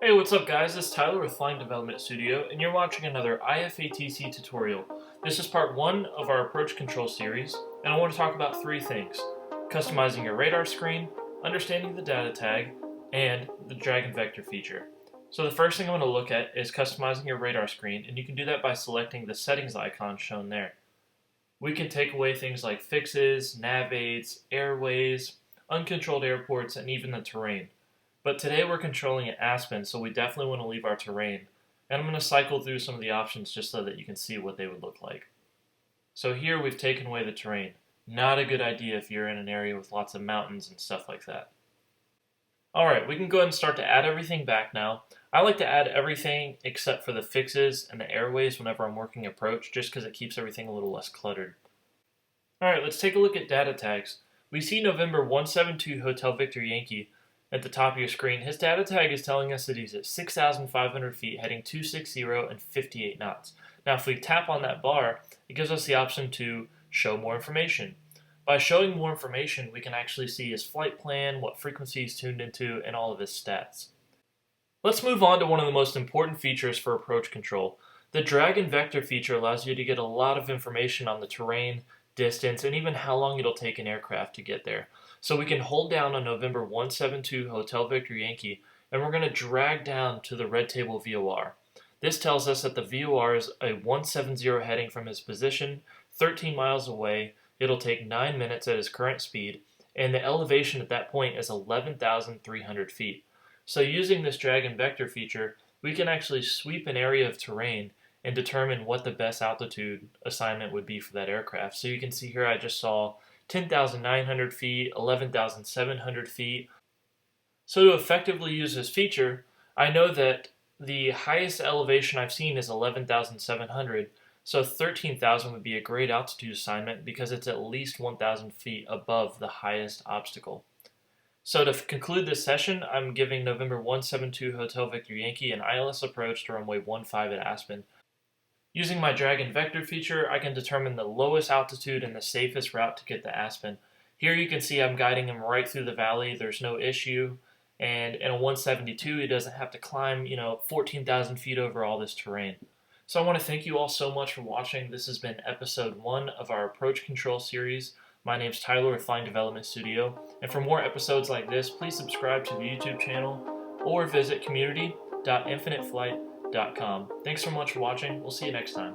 Hey, what's up guys? It's Tyler with Flying Development Studio, and you're watching another IFATC tutorial. This is part 1 of our approach control series, and I want to talk about 3 things: customizing your radar screen, understanding the data tag, and the drag and vector feature. So the first thing I'm going to look at is customizing your radar screen, and you can do that by selecting the settings icon shown there. We can take away things like fixes, nav aids, airways, uncontrolled airports, and even the terrain. But today we're controlling at Aspen, so we definitely want to leave our terrain. And I'm going to cycle through some of the options just so that you can see what they would look like. So here we've taken away the terrain. Not a good idea if you're in an area with lots of mountains and stuff like that. Alright, we can go ahead and start to add everything back now. I like to add everything except for the fixes and the airways whenever I'm working approach, just because it keeps everything a little less cluttered. Alright, let's take a look at data tags. We see November 172 Hotel Victor Yankee at the top of your screen. His data tag is telling us that he's at 6,500 feet, heading 260 and 58 knots. Now, if we tap on that bar, it gives us the option to show more information. By showing more information, we can actually see his flight plan, what frequency he's tuned into, and all of his stats. Let's move on to one of the most important features for approach control. The drag and vector feature allows you to get a lot of information on the terrain, distance, and even how long it'll take an aircraft to get there. So we can hold down on November 172 Hotel Victor Yankee, and we're going to drag down to the red table VOR. This tells us that the VOR is a 170 heading from his position, 13 miles away. It'll take 9 minutes at his current speed, and the elevation at that point is 11,300 feet. So using this drag and vector feature, we can actually sweep an area of terrain and determine what the best altitude assignment would be for that aircraft. So you can see here I just saw 10,900 feet, 11,700 feet. So to effectively use this feature, I know that the highest elevation I've seen is 11,700, so 13,000 would be a great altitude assignment because it's at least 1,000 feet above the highest obstacle. So to conclude this session, I'm giving November 172 Hotel Victor Yankee an ILS approach to runway 15 at Aspen. Using my drag and vector feature, I can determine the lowest altitude and the safest route to get to Aspen. Here you can see I'm guiding him right through the valley. There's no issue. And in a 172, he doesn't have to climb, 14,000 feet over all this terrain. So I want to thank you all so much for watching. This has been episode 1 of our approach control series. My name's Tyler with Flying Development Studio. And for more episodes like this, please subscribe to the YouTube channel or visit community.infiniteflight.com. Thanks so much for watching. We'll see you next time.